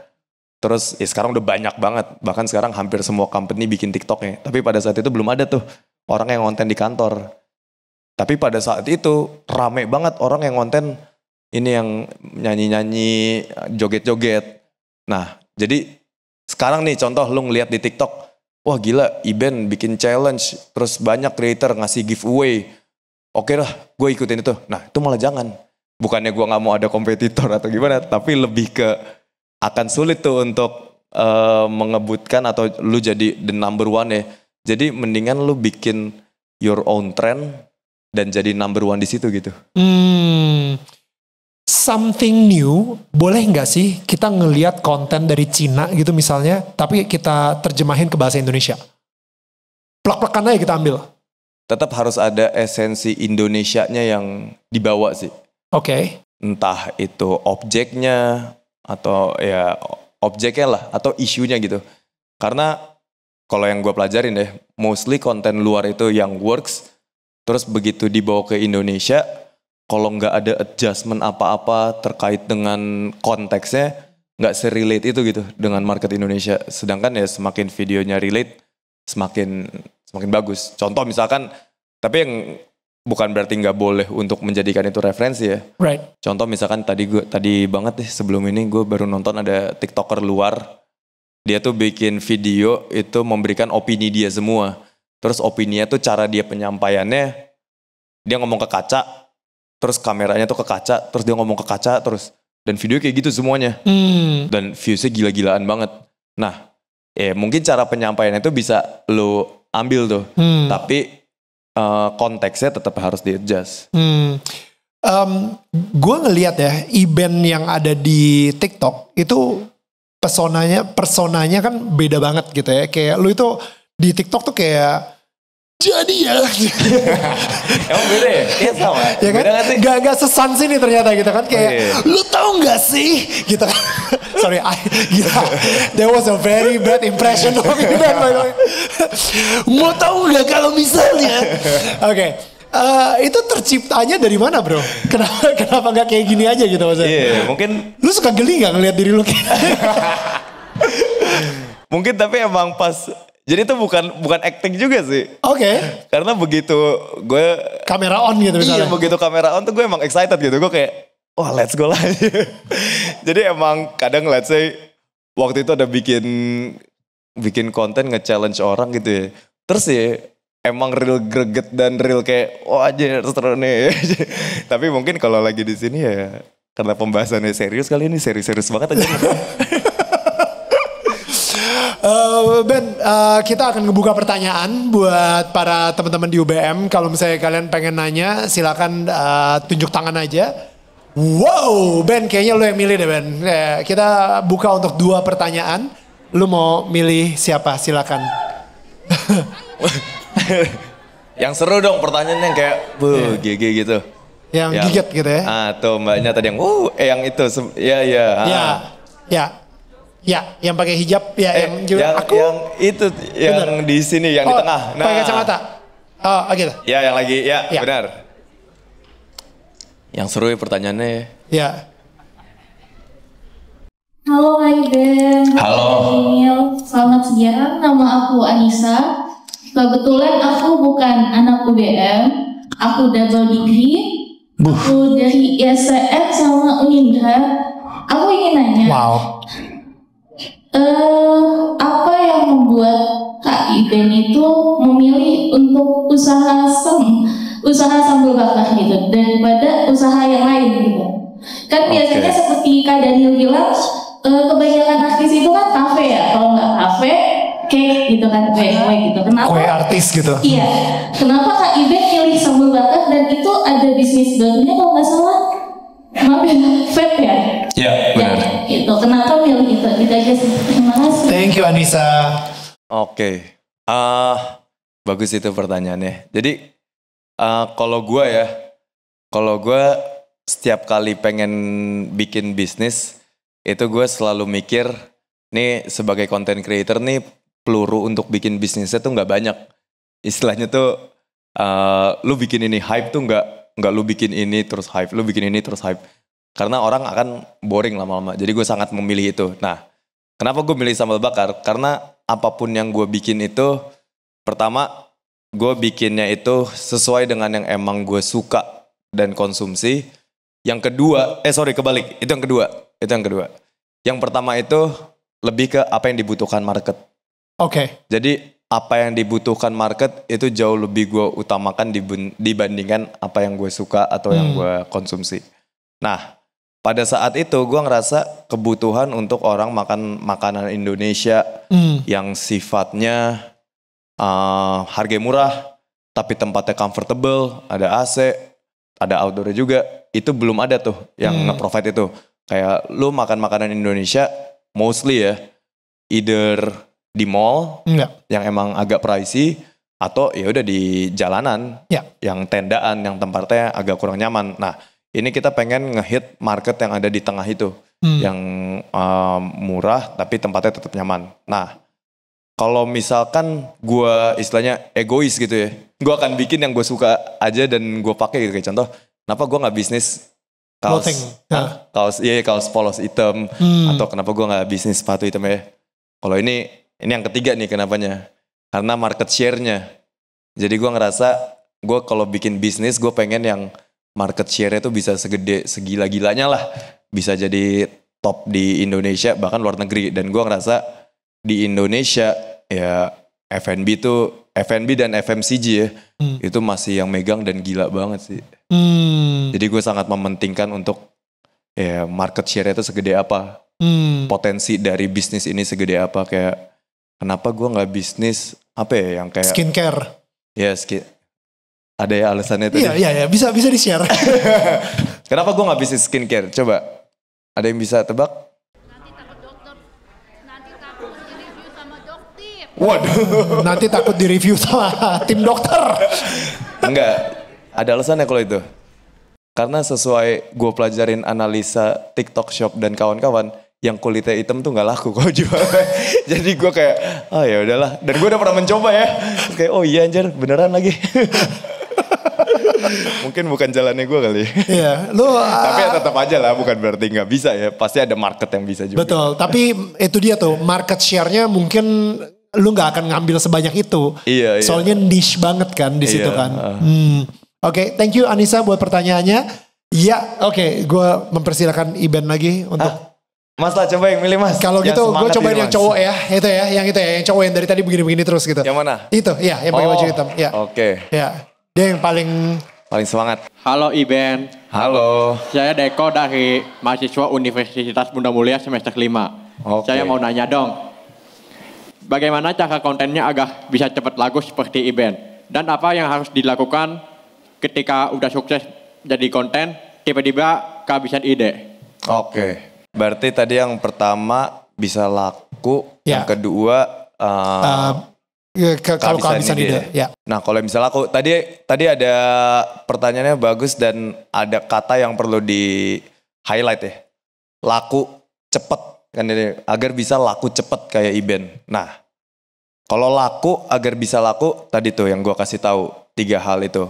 Terus ya sekarang udah banyak banget. Bahkan sekarang hampir semua company bikin TikToknya. Tapi pada saat itu belum ada tuh orang yang konten di kantor. Tapi pada saat itu rame banget orang yang konten ini yang nyanyi-nyanyi, joget-joget. Nah, jadi sekarang nih contoh lu ngeliat di TikTok, wah gila, Iben bikin challenge, terus banyak creator ngasih giveaway. Oke lah, gue ikutin itu. Nah, itu malah jangan. Bukannya gue gak mau ada kompetitor atau gimana, tapi lebih ke akan sulit tuh untuk mengebutkan atau lu jadi the number one ya. Jadi mendingan lu bikin your own trend dan jadi number one di situ gitu. Something new, boleh nggak sih kita ngelihat konten dari Cina gitu misalnya, tapi kita terjemahin ke bahasa Indonesia? Plak-plakan aja kita ambil. Tetap harus ada esensi Indonesianya yang dibawa sih. Oke. Entah itu objeknya, atau ya objeknya lah, atau isunya gitu. Karena kalau yang gue pelajarin deh, mostly konten luar itu yang works, terus begitu dibawa ke Indonesia, kalau nggak ada adjustment apa-apa terkait dengan konteksnya, nggak se-relate itu gitu dengan market Indonesia. Sedangkan ya semakin videonya relate, semakin bagus. Contoh misalkan, tapi yang bukan berarti nggak boleh untuk menjadikan itu referensi ya. Right. Contoh misalkan tadi banget nih sebelum ini gue baru nonton ada TikToker luar, dia tuh bikin video itu memberikan opini dia semua. Terus opininya tuh cara dia penyampaiannya, dia ngomong ke kaca. Terus kameranya tuh ke kaca, terus dia ngomong ke kaca terus. Dan video kayak gitu semuanya. Dan viewsnya gila-gilaan banget. Nah, mungkin cara penyampaiannya itu bisa lo ambil tuh. Tapi konteksnya tetap harus di-adjust. Gue ngelihat ya, event yang ada di TikTok itu personanya kan beda banget gitu ya. Kayak lo itu di TikTok tuh kayak jadi ya. Emang beda ya? Iya sama. Ya kan? Gak sesan sih nih ternyata gitu kan. Kayak lu tahu gak sih? Gitu kan. Sorry, that was a very bad impression of you. Mau tahu gak kalau misalnya. Oke. Itu terciptanya dari mana bro? Kenapa gak kayak gini aja gitu maksudnya? Iya, mungkin. Lu suka geli gak ngeliat diri lu kayak Mungkin tapi emang pas. Jadi itu bukan acting juga sih. Oke. Karena begitu gue kamera on gitu misalnya. Iya, begitu kamera on tuh gue emang excited gitu. Gue kayak, wah let's go lah. Jadi emang kadang let's say waktu itu ada bikin konten nge-challenge orang gitu ya. Terus ya emang real greget dan real kayak wah aja seru nih. Tapi mungkin kalau lagi di sini ya karena pembahasannya serius kali ini serius banget aja. Ben, kita akan ngebuka pertanyaan buat para teman-teman di UBM. Kalau misalnya kalian pengen nanya, silakan tunjuk tangan aja. Wow, Ben, kayaknya lu yang milih deh, Ben. Kita buka untuk 2 pertanyaan. Lu mau milih siapa? Silakan. Yang seru dong pertanyaannya kayak, GG gitu. Yang gigit gitu ya? Tuh mbaknya tadi yang, yang itu, Ya, yang pakai hijab, yang juga aku. Yang itu, yang di sini, yang di tengah. Pakai kacamata. Oh, gitu. Ya, yang lagi, benar. Yang seru ya pertanyaannya. Ya. Halo Iben. Halo. Selamat siang, nama aku Anissa. Kebetulan aku bukan anak UBM, aku double degree. Aku dari ISCM sama Unindra. Aku ingin nanya. Wow. Apa yang membuat Kak Iben itu memilih untuk usaha sambal bakar gitu daripada usaha yang lain gitu? Kan biasanya seperti Kak Daniel bilang, kebanyakan artis itu kan kafe ya, kalau nggak kafe, cake gitu kan, kue gitu. Kenapa? Kue artis gitu. Iya. Kenapa Kak Iben pilih sambal bakar dan itu ada bisnis barunya kalau nggak salah? Maaf ya, vape ya? Iya, benar. Itu kenapa milih itu? Itu aja sih. Terima kasih. Thank you Anissa. Oke. Bagus itu pertanyaannya. Jadi kalau gue setiap kali pengen bikin bisnis, itu gue selalu mikir, nih sebagai content creator nih peluru untuk bikin bisnisnya tuh nggak banyak. Istilahnya tuh, lu bikin ini hype tuh nggak lu bikin ini terus hype, lu bikin ini terus hype. Karena orang akan boring lama-lama. Jadi gue sangat memilih itu. Nah, kenapa gue milih sambal bakar? Karena apapun yang gue bikin itu, pertama gue bikinnya itu sesuai dengan yang emang gue suka dan konsumsi. Yang kedua, kebalik. Itu yang kedua. Yang pertama itu lebih ke apa yang dibutuhkan market. Oke. Jadi apa yang dibutuhkan market itu jauh lebih gue utamakan dibandingkan apa yang gue suka atau yang gue konsumsi. Nah, pada saat itu gue ngerasa kebutuhan untuk orang makan makanan Indonesia yang sifatnya harga murah, tapi tempatnya comfortable, ada AC, ada outdoor juga, itu belum ada tuh yang nge-provide itu. Kayak lu makan makanan Indonesia, mostly ya, either di mall yang emang agak pricey, atau ya udah di jalanan yang tendaan, yang tempatnya agak kurang nyaman. Nah, ini kita pengen ngehit market yang ada di tengah itu, yang murah tapi tempatnya tetap nyaman. Nah, kalau misalkan gue istilahnya egois gitu ya, gue akan bikin yang gue suka aja dan gue pakai gitu. Kayak contoh, kenapa gue nggak bisnis kaos polos hitam, atau kenapa gue nggak bisnis sepatu hitam ya? Kalau ini yang ketiga nih kenapanya, karena market share-nya. Jadi gue ngerasa gue kalau bikin bisnis gue pengen yang market share-nya tuh bisa segila-gilanya lah. Bisa jadi top di Indonesia bahkan luar negeri. Dan gue ngerasa di Indonesia ya F&B dan FMCG ya. Itu masih yang megang dan gila banget sih. Jadi gue sangat mementingkan untuk ya market share-nya itu segede apa. Potensi dari bisnis ini segede apa. Kayak kenapa gue gak bisnis apa ya yang kayak skincare. Ya ada ya alasannya tadi. Iya, bisa di-share. Kenapa gue gak bisnis skincare? Coba, ada yang bisa tebak? Nanti takut di-review sama tim dokter. Enggak, ada alasannya kalau itu. Karena sesuai gue pelajarin analisa TikTok Shop dan kawan-kawan, yang kulitnya hitam tuh gak laku kalau jual. Jadi gue kayak, ya udahlah. Dan gue udah pernah mencoba ya. Terus kayak, oh iya anjir, beneran lagi. Mungkin bukan jalannya gue kali. Iya, tapi ya tetap aja lah, bukan berarti nggak bisa ya. Pasti ada market yang bisa juga. Betul, tapi itu dia tuh market share-nya mungkin lu nggak akan ngambil sebanyak itu. Iya. Soalnya niche banget kan di situ kan. Oke, thank you Anissa buat pertanyaannya. Iya, oke, gue mempersilakan Iben lagi untuk Mas lah coba yang milih Mas. Kalau gitu gue cobain yang cowok ya. Itu ya, yang cowok yang dari tadi begini-begini terus gitu. Yang mana? Itu, ya, yang pakai baju hitam. Ya. Oke. Ya, dia yang paling semangat. Halo Iben. Halo. Saya Deko dari mahasiswa Universitas Bunda Mulia semester 5. Saya mau nanya dong. Bagaimana cara kontennya agar bisa cepat laku seperti Iben? Dan apa yang harus dilakukan ketika udah sukses jadi konten, tiba-tiba kehabisan ide? Oke. Berarti tadi yang pertama bisa laku, yang kedua kalau kehabisan ide. Ya. Nah kalau bisa laku, tadi ada pertanyaannya bagus dan ada kata yang perlu di highlight ya. Laku cepet kan ini, agar bisa laku cepet kayak Iben. Nah kalau laku agar bisa laku tadi tuh yang gue kasih tahu 3 hal itu.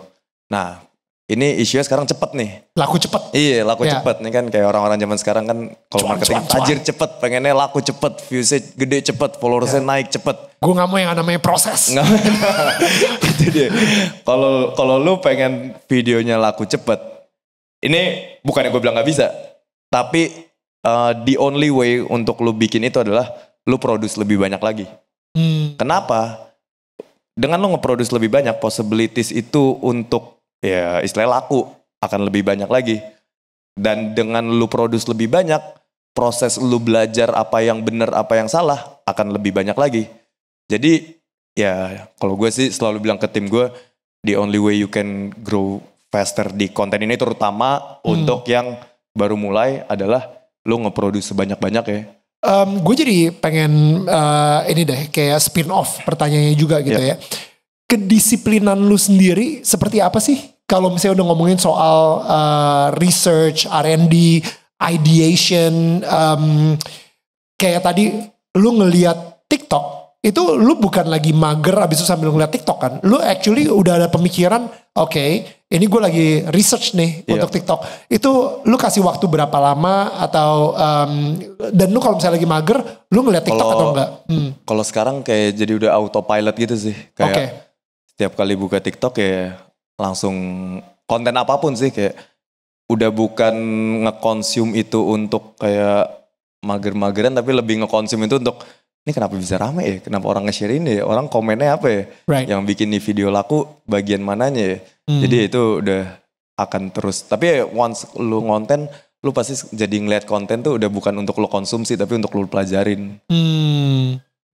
Nah ini isunya sekarang cepet nih. Laku cepet. Iya laku cepet nih kan kayak orang-orang zaman sekarang kan kalau marketing tajir cepet, pengennya laku cepet, viewsnya gede cepet, followersnya naik cepet. Gue gak mau yang namanya proses. Itu dia. Kalau lu pengen videonya laku cepet, ini bukannya gue bilang gak bisa, tapi the only way untuk lu bikin itu adalah lu produce lebih banyak lagi. Kenapa? Dengan lu nge-produce lebih banyak, possibilities itu untuk ya istilah laku akan lebih banyak lagi. Dan dengan lu produce lebih banyak, proses lu belajar apa yang benar, apa yang salah akan lebih banyak lagi. Jadi ya kalau gue sih selalu bilang ke tim gue, the only way you can grow faster di konten ini terutama untuk yang baru mulai adalah lu nge-produce sebanyak-banyak ya. Gue jadi pengen ini deh kayak spin off pertanyaannya juga gitu ya. Kedisiplinan lu sendiri seperti apa sih? Kalau misalnya udah ngomongin soal research, R&D, ideation, kayak tadi lu ngelihat TikTok, itu lu bukan lagi mager abis itu sambil ngeliat TikTok kan. Lu actually udah ada pemikiran, oke, ini gue lagi research nih untuk TikTok. Itu lu kasih waktu berapa lama atau, dan lu kalau misalnya lagi mager, lu ngeliat TikTok atau enggak? Kalau sekarang kayak jadi udah autopilot gitu sih. Kayak setiap kali buka TikTok ya langsung konten apapun sih kayak udah bukan nge-consume itu untuk kayak mager-mageran tapi lebih nge-consume itu untuk ini kenapa bisa rame ya? Kenapa orang nge-share ini ya? Orang komennya apa ya? Yang bikin nih video laku bagian mananya ya? Jadi itu udah akan terus. Tapi once lu ngonten, lu pasti jadi ngeliat konten tuh udah bukan untuk lu konsumsi tapi untuk lu pelajarin.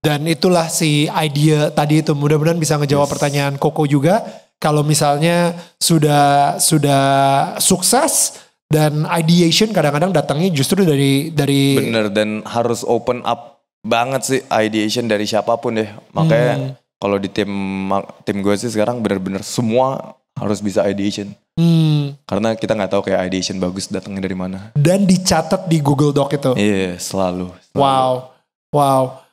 Dan itulah si idea tadi itu mudah-mudahan bisa ngejawab pertanyaan Koko juga. Kalau misalnya sudah sukses dan ideation kadang-kadang datangnya justru dari bener dan harus open up banget sih ideation dari siapapun deh. Makanya kalau di tim gue sih sekarang bener-bener semua harus bisa ideation. Karena kita nggak tahu kayak ideation bagus datangnya dari mana. Dan dicatat di Google Doc itu. Iya, selalu. Wow.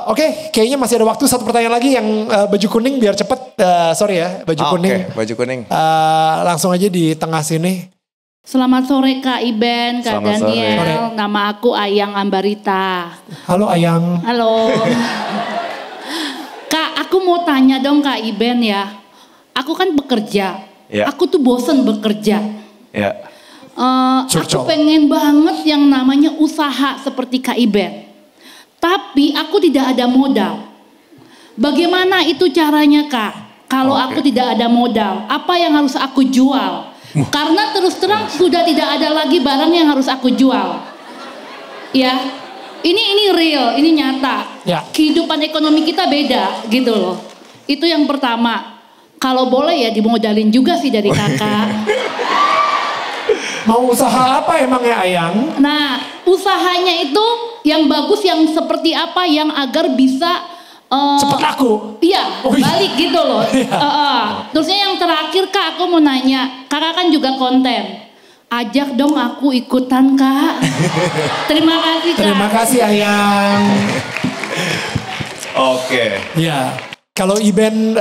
Oke, kayaknya masih ada waktu satu pertanyaan lagi yang baju kuning biar cepet. Sorry ya, baju kuning. Baju kuning. Langsung aja di tengah sini. Selamat sore Kak Iben, Kak Daniel. Sore. Nama aku Ayang Ambarita. Halo Ayang. Halo. Kak, aku mau tanya dong Kak Iben ya. Aku kan bekerja. Aku tuh bosen bekerja. Aku pengen banget yang namanya usaha seperti Kak Iben. Tapi aku tidak ada modal. Bagaimana itu caranya Kak? Kalau aku tidak ada modal, apa yang harus aku jual? Karena terus terang sudah tidak ada lagi barang yang harus aku jual. Ya, ini real, ini nyata. Kehidupan ekonomi kita beda gitu loh. Itu yang pertama. Kalau boleh ya dimodalin juga sih dari kakak. Mau usaha apa emang ya Ayang? Nah, usahanya itu yang bagus yang seperti apa yang agar bisa cepat laku. Iya, balik gitu loh. Terusnya yang terakhir Kak, aku mau nanya, kakak kan juga konten. Ajak dong aku ikutan Kak. Terima kasih Kak. Terima kasih Ayang. Oke. Ya. Kalau Iben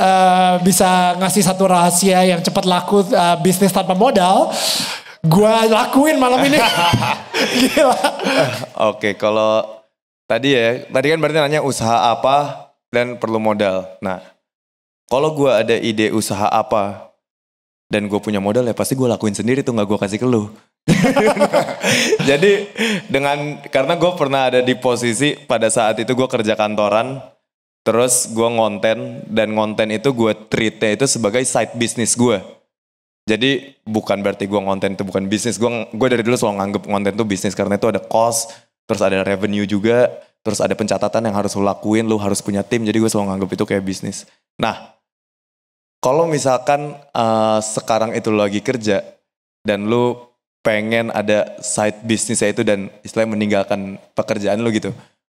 bisa ngasih satu rahasia yang cepat laku bisnis tanpa modal, gue lakuin malam ini. Gila. Oke, kalau tadi kan berarti nanya usaha apa dan perlu modal. Nah, kalau gue ada ide usaha apa dan gue punya modal ya pasti gue lakuin sendiri tuh, gak gue kasih ke lu. Jadi karena gue pernah ada di posisi pada saat itu gue kerja kantoran, terus gue ngonten, dan ngonten itu gue treatnya itu sebagai side business gue. Jadi bukan berarti gue ngonten itu bukan bisnis, gue dari dulu selalu nganggep ngonten itu bisnis karena itu ada cost, terus ada revenue juga, terus ada pencatatan yang harus lo lakuin, lo harus punya tim, jadi gue selalu nganggep itu kayak bisnis. Nah, kalau misalkan sekarang itu lo lagi kerja dan lo pengen ada side bisnisnya itu dan istilahnya meninggalkan pekerjaan lo gitu.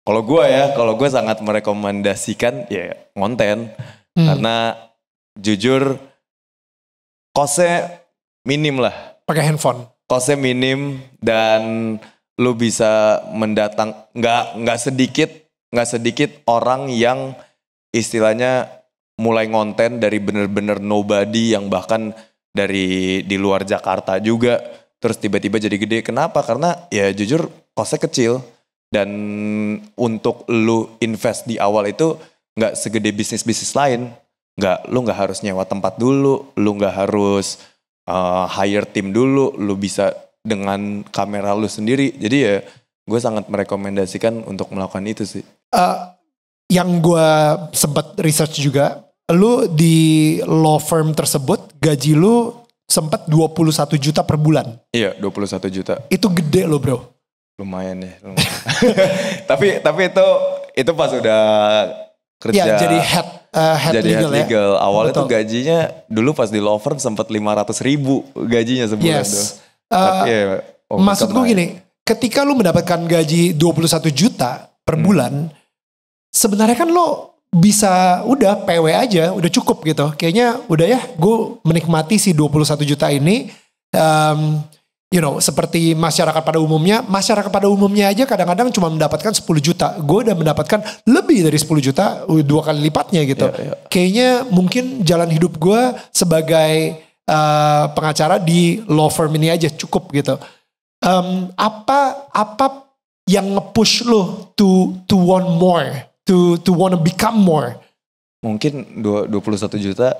Kalau gue sangat merekomendasikan ya ngonten. Karena jujur costnya minim lah. Pakai handphone. Costnya minim dan lo bisa nggak sedikit orang yang istilahnya mulai ngonten dari bener-bener nobody yang bahkan dari di luar Jakarta juga terus tiba-tiba jadi gede. Kenapa? Karena ya jujur costnya kecil dan untuk lu invest di awal itu nggak segede bisnis-bisnis lain. Lu nggak harus nyewa tempat dulu, lu nggak harus hire tim dulu, lu bisa dengan kamera lu sendiri. Jadi ya gue sangat merekomendasikan untuk melakukan itu sih. Yang gue sempat research juga, lu di law firm tersebut gaji lu sempat 21 juta per bulan. Iya, 21 juta. Itu gede lo bro. Lumayan ya. tapi itu pas udah kerja. Ya, jadi head legal ya. Awalnya tuh gajinya dulu pas di law firm sempat 500.000 gajinya sebulan tuh. Maksud gue gini, ketika lu mendapatkan gaji 21 juta per bulan, sebenarnya kan lo bisa udah PW aja, udah cukup gitu. Kayaknya udah ya, gue menikmati si 21 juta ini. Seperti masyarakat pada umumnya aja kadang-kadang cuma mendapatkan 10 juta. Gue udah mendapatkan lebih dari 10 juta, 2 kali lipatnya gitu. Kayaknya mungkin jalan hidup gue sebagai pengacara di law firm ini aja cukup gitu. Apa yang nge-push lo to want more? To wanna become more. Mungkin 21 juta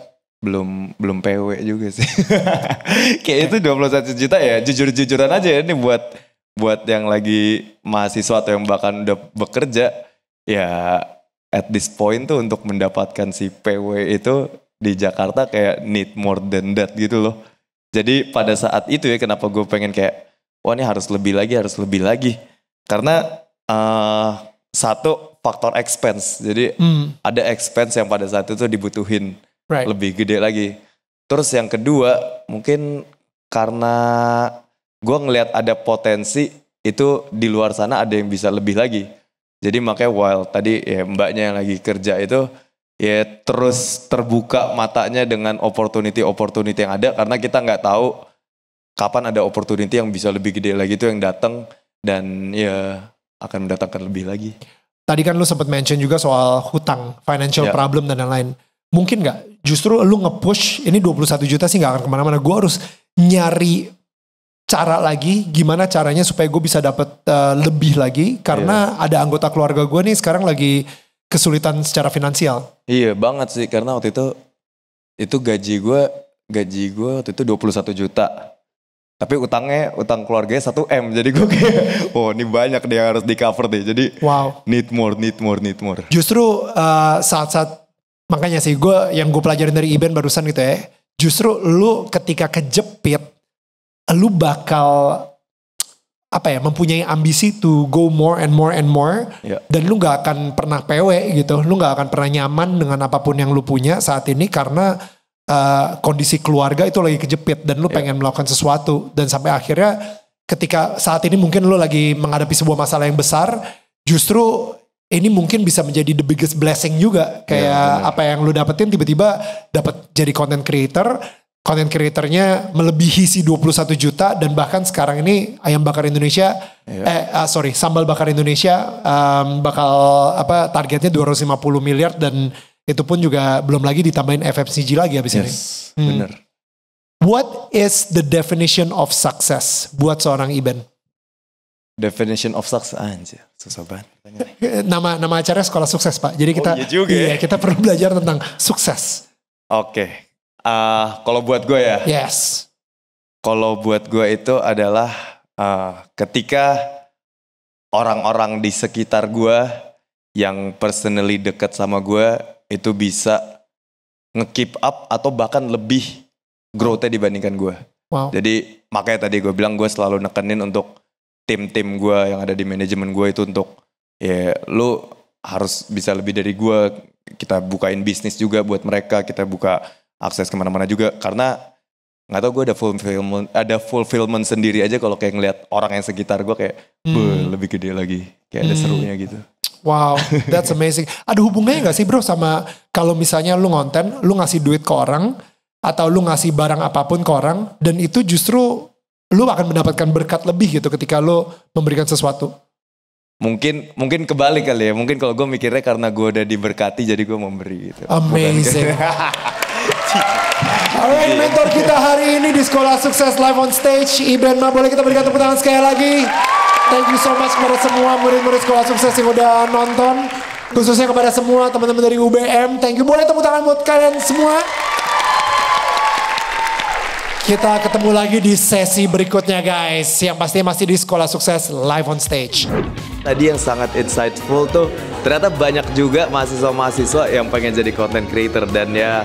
belum PW juga sih. Kayak itu 21 juta ya jujur-jujuran aja ya, ini buat yang lagi mahasiswa atau yang bahkan udah bekerja ya, at this point tuh untuk mendapatkan si PW itu di Jakarta kayak need more than that gitu loh. Jadi pada saat itu ya kenapa gue pengen kayak wah ini harus lebih lagi. Karena satu faktor expense. Jadi ada expense yang pada saat itu dibutuhin lebih gede lagi. Terus yang kedua mungkin karena gue ngelihat ada potensi itu di luar sana ada yang bisa lebih lagi. Jadi makanya while tadi ya mbaknya yang lagi kerja itu ya terus terbuka matanya dengan opportunity yang ada. Karena kita nggak tahu kapan ada opportunity yang bisa lebih gede lagi itu yang datang dan ya akan mendatangkan lebih lagi. Tadi kan lu sempat mention juga soal hutang, financial problem dan lain-lain. Mungkin gak justru lu nge-push ini 21 juta sih gak akan kemana-mana. Gue harus nyari cara lagi gimana caranya supaya gue bisa dapat lebih lagi. Karena ada anggota keluarga gue nih sekarang lagi kesulitan secara finansial. Iya banget sih karena waktu itu gaji gue waktu itu 21 juta. Tapi utang keluarganya 1 M. Jadi gue kayak, ini banyak deh yang harus di cover deh. Jadi need more. Justru saat-saat, makanya sih yang gue pelajarin dari Iben barusan gitu ya. Justru lu ketika kejepit, lu bakal mempunyai ambisi to go more and more and more. Dan lu gak akan pernah PW gitu. Lu gak akan pernah nyaman dengan apapun yang lu punya saat ini karena kondisi keluarga itu lagi kejepit dan lu pengen melakukan sesuatu dan sampai akhirnya ketika saat ini mungkin lu lagi menghadapi sebuah masalah yang besar, justru ini mungkin bisa menjadi the biggest blessing juga kayak apa yang lu dapetin tiba-tiba dapat jadi content creatornya melebihi si 21 juta dan bahkan sekarang ini ayam bakar Indonesia sambal bakar Indonesia bakal targetnya 250 miliar dan itu pun juga belum lagi ditambahin FMCG lagi habis ini. Bener. What is the definition of success buat seorang Iben? Definition of success, anjir, susah banget. Nama acaranya Sekolah Sukses Pak. Jadi kita kita perlu belajar tentang sukses. Oke. Kalau buat gue ya. Yes. Kalau buat gue itu adalah ketika orang-orang di sekitar gue yang personally dekat sama gue itu bisa nge-keep up atau bahkan lebih growth-nya dibandingkan gue. Wow. Jadi makanya tadi gue bilang gue selalu nekenin untuk tim-tim gue yang ada di manajemen gue itu untuk ya lu harus bisa lebih dari gue. Kita bukain bisnis juga buat mereka, kita buka akses kemana-mana juga karena nggak tau gue ada fulfillment sendiri aja kalau kayak ngeliat orang yang sekitar gue kayak lebih gede lagi, kayak ada serunya gitu. Wow, that's amazing. Ada hubungannya gak sih bro sama kalau misalnya lu ngonten, lu ngasih duit ke orang atau lu ngasih barang apapun ke orang dan itu justru lu akan mendapatkan berkat lebih gitu ketika lu memberikan sesuatu? Mungkin kebalik kali ya. Mungkin kalau gue mikirnya karena gue udah diberkati jadi gue memberi gitu. Amazing. Alright, mentor kita hari ini di Sekolah Sukses Live on Stage, Iben Ma, boleh kita berikan tepuk tangan sekali lagi. Thank you so much kepada semua murid-murid Sekolah Sukses yang udah nonton. Khususnya kepada semua teman-teman dari UBM. Thank you, boleh tepuk tangan buat kalian semua. Kita ketemu lagi di sesi berikutnya guys. Yang pastinya masih di Sekolah Sukses Live on Stage. Tadi yang sangat insightful tuh ternyata banyak juga mahasiswa-mahasiswa yang pengen jadi content creator. Dan ya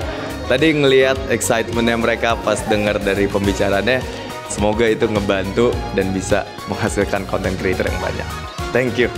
tadi ngelihat excitementnya mereka pas dengar dari pembicaranya. Semoga itu ngebantu dan bisa menghasilkan content creator yang banyak. Thank you.